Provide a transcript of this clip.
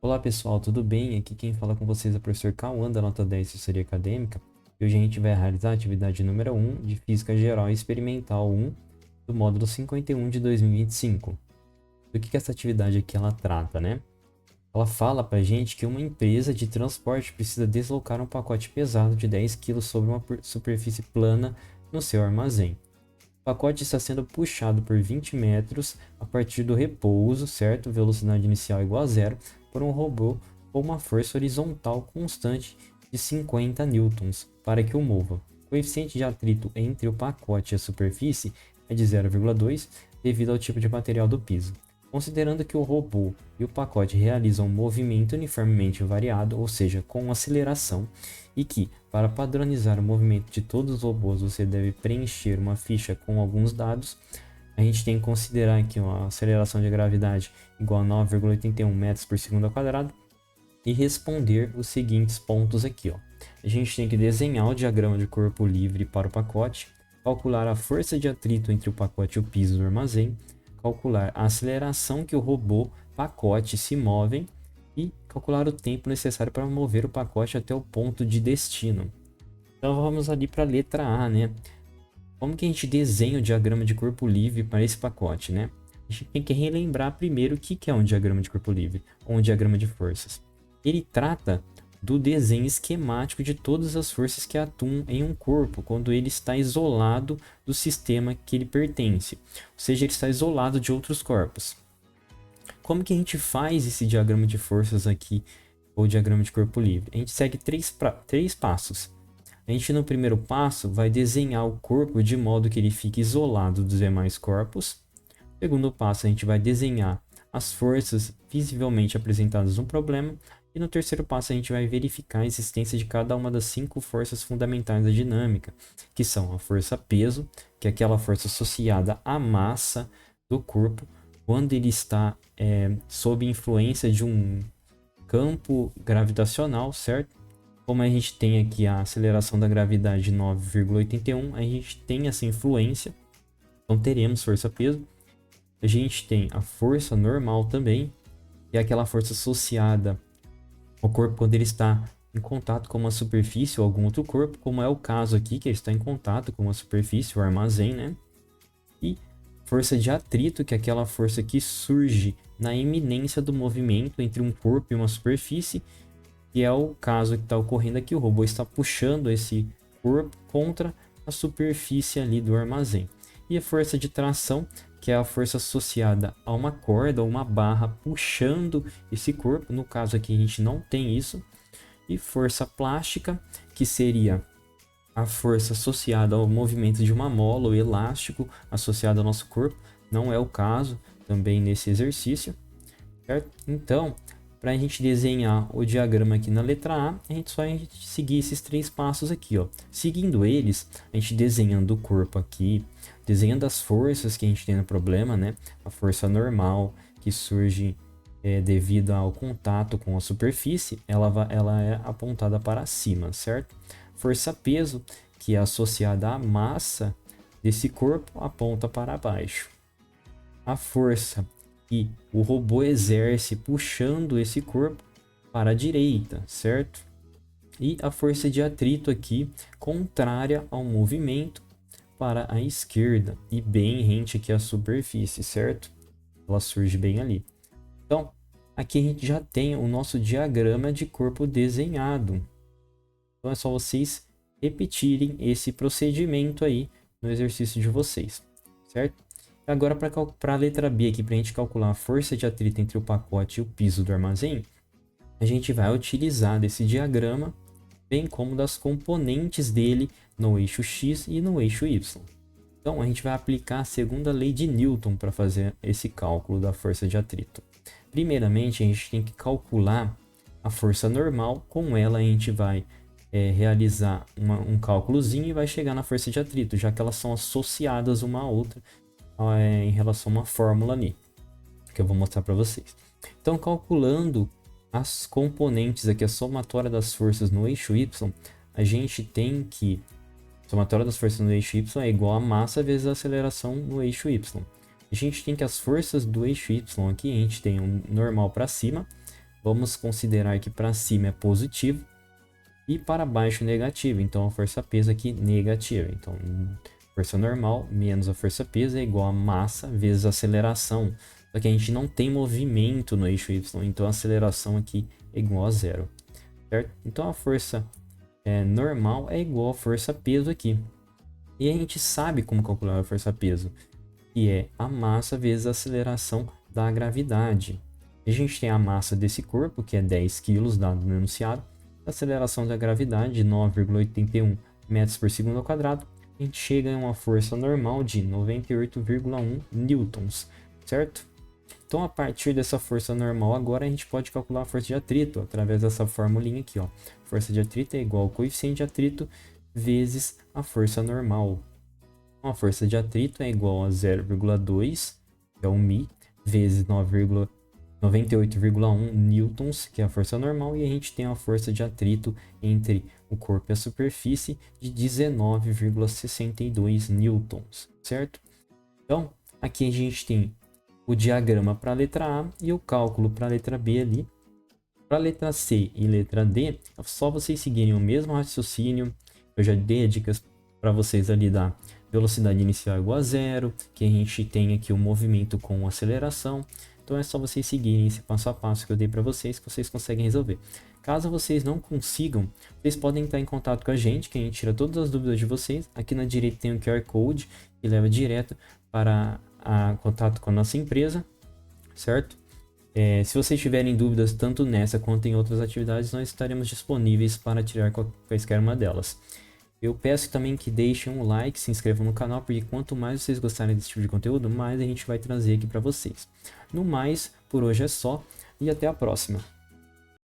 Olá pessoal, tudo bem? Aqui quem fala com vocês é o professor Cauã da nota 10 Assessoria Acadêmica. E hoje a gente vai realizar a atividade número 1 de Física Geral e Experimental 1 do módulo 51 de 2025. Do que essa atividade aqui ela trata, né? Ela fala pra gente que uma empresa de transporte precisa deslocar um pacote pesado de 10 kg sobre uma superfície plana no seu armazém. O pacote está sendo puxado por 20 metros a partir do repouso, certo? Velocidade inicial igual a zero, por um robô com uma força horizontal constante de 50 newtons para que o mova. O coeficiente de atrito entre o pacote e a superfície é de 0,2 devido ao tipo de material do piso. Considerando que o robô e o pacote realizam um movimento uniformemente variado, ou seja, com aceleração, e que, para padronizar o movimento de todos os robôs, você deve preencher uma ficha com alguns dados, a gente tem que considerar aqui uma aceleração de gravidade igual a 9,81 metros por segundo ao quadrado e responder os seguintes pontos aqui, ó. A gente tem que desenhar o diagrama de corpo livre para o pacote, calcular a força de atrito entre o pacote e o piso do armazém, calcular a aceleração que o robô pacote se movem e calcular o tempo necessário para mover o pacote até o ponto de destino. Então vamos ali para a letra A, né? Como que a gente desenha o diagrama de corpo livre para esse pacote, né? A gente tem que relembrar primeiro o que é um diagrama de corpo livre ou um diagrama de forças. Ele trata do desenho esquemático de todas as forças que atuam em um corpo quando ele está isolado do sistema que ele pertence, ou seja, ele está isolado de outros corpos. Como que a gente faz esse diagrama de forças aqui, ou diagrama de corpo livre? A gente segue três passos. A gente no primeiro passo vai desenhar o corpo de modo que ele fique isolado dos demais corpos. No segundo passo, a gente vai desenhar as forças visivelmente apresentadas no problema. E no terceiro passo, a gente vai verificar a existência de cada uma das 5 forças fundamentais da dinâmica, que são a força peso, que é aquela força associada à massa do corpo, quando ele está sob influência de um campo gravitacional, certo? Como a gente tem aqui a aceleração da gravidade de 9,81, a gente tem essa influência, então teremos força-peso. A gente tem a força normal também, que é aquela força associada ao corpo quando ele está em contato com uma superfície ou algum outro corpo, como é o caso aqui, que ele está em contato com uma superfície, o armazém, né? E força de atrito, que é aquela força que surge na iminência do movimento entre um corpo e uma superfície, que é o caso que está ocorrendo aqui. O robô está puxando esse corpo contra a superfície ali do armazém. E a força de tração, que é a força associada a uma corda ou uma barra puxando esse corpo. No caso aqui a gente não tem isso. E força plástica, que seria a força associada ao movimento de uma mola ou elástico associado ao nosso corpo. Não é o caso também nesse exercício, certo? Então, para a gente desenhar o diagrama aqui na letra A, a gente só vai seguir esses 3 passos aqui, ó. Seguindo eles, a gente desenhando o corpo aqui, desenhando as forças que a gente tem no problema, né? A força normal que surge devido ao contato com a superfície, ela é apontada para cima, certo? Força peso, que é associada à massa desse corpo, aponta para baixo. A força que o robô exerce puxando esse corpo para a direita, certo? E a força de atrito aqui contrária ao movimento para a esquerda e bem rente aqui à superfície, certo? Ela surge bem ali. Então, aqui a gente já tem o nosso diagrama de corpo desenhado. Então é só vocês repetirem esse procedimento aí no exercício de vocês, certo? Agora para a letra B aqui, para a gente calcular a força de atrito entre o pacote e o piso do armazém, a gente vai utilizar desse diagrama, bem como das componentes dele no eixo X e no eixo Y. Então a gente vai aplicar a segunda lei de Newton para fazer esse cálculo da força de atrito. Primeiramente, a gente tem que calcular a força normal, com ela a gente vai realizar um cálculozinho e vai chegar na força de atrito, já que elas são associadas uma à outra em relação a uma fórmula ali, que eu vou mostrar para vocês. Então, calculando as componentes aqui, a somatória das forças no eixo Y, a gente tem que a somatória das forças no eixo Y é igual a massa vezes a aceleração no eixo Y. A gente tem que as forças do eixo Y aqui, a gente tem um normal para cima, vamos considerar que para cima é positivo e para baixo negativo. Então a força peso aqui negativa. Então força normal menos a força peso é igual a massa vezes a aceleração. Só que a gente não tem movimento no eixo Y, então a aceleração aqui é igual a zero, certo? Então a força normal é igual a força peso aqui. E a gente sabe como calcular a força peso, que é a massa vezes a aceleração da gravidade. A gente tem a massa desse corpo, que é 10 kg, dado no enunciado, a aceleração da gravidade, 9,81 metros por segundo ao quadrado, a gente chega a uma força normal de 98,1 newtons, certo? Então, a partir dessa força normal, agora a gente pode calcular a força de atrito através dessa formulinha aqui, ó. Força de atrito é igual ao coeficiente de atrito vezes a força normal. Então, a força de atrito é igual a 0,2, que é o Mi, vezes 98,1 newtons, que é a força normal, e a gente tem a força de atrito entre o corpo e a superfície de 19,62 newtons, certo? Então, aqui a gente tem o diagrama para a letra A e o cálculo para a letra B ali. Para a letra C e letra D, é só vocês seguirem o mesmo raciocínio. Eu já dei dicas para vocês ali da velocidade inicial igual a zero, que a gente tem aqui o movimento com aceleração. Então é só vocês seguirem esse passo a passo que eu dei para vocês, que vocês conseguem resolver. Caso vocês não consigam, vocês podem entrar em contato com a gente, que a gente tira todas as dúvidas de vocês. Aqui na direita tem um QR Code que leva direto para contato com a nossa empresa, certo? Se vocês tiverem dúvidas tanto nessa quanto em outras atividades, nós estaremos disponíveis para tirar quaisquer uma delas. Eu peço também que deixem um like, se inscrevam no canal, porque quanto mais vocês gostarem desse tipo de conteúdo, mais a gente vai trazer aqui para vocês. No mais, por hoje é só e até a próxima.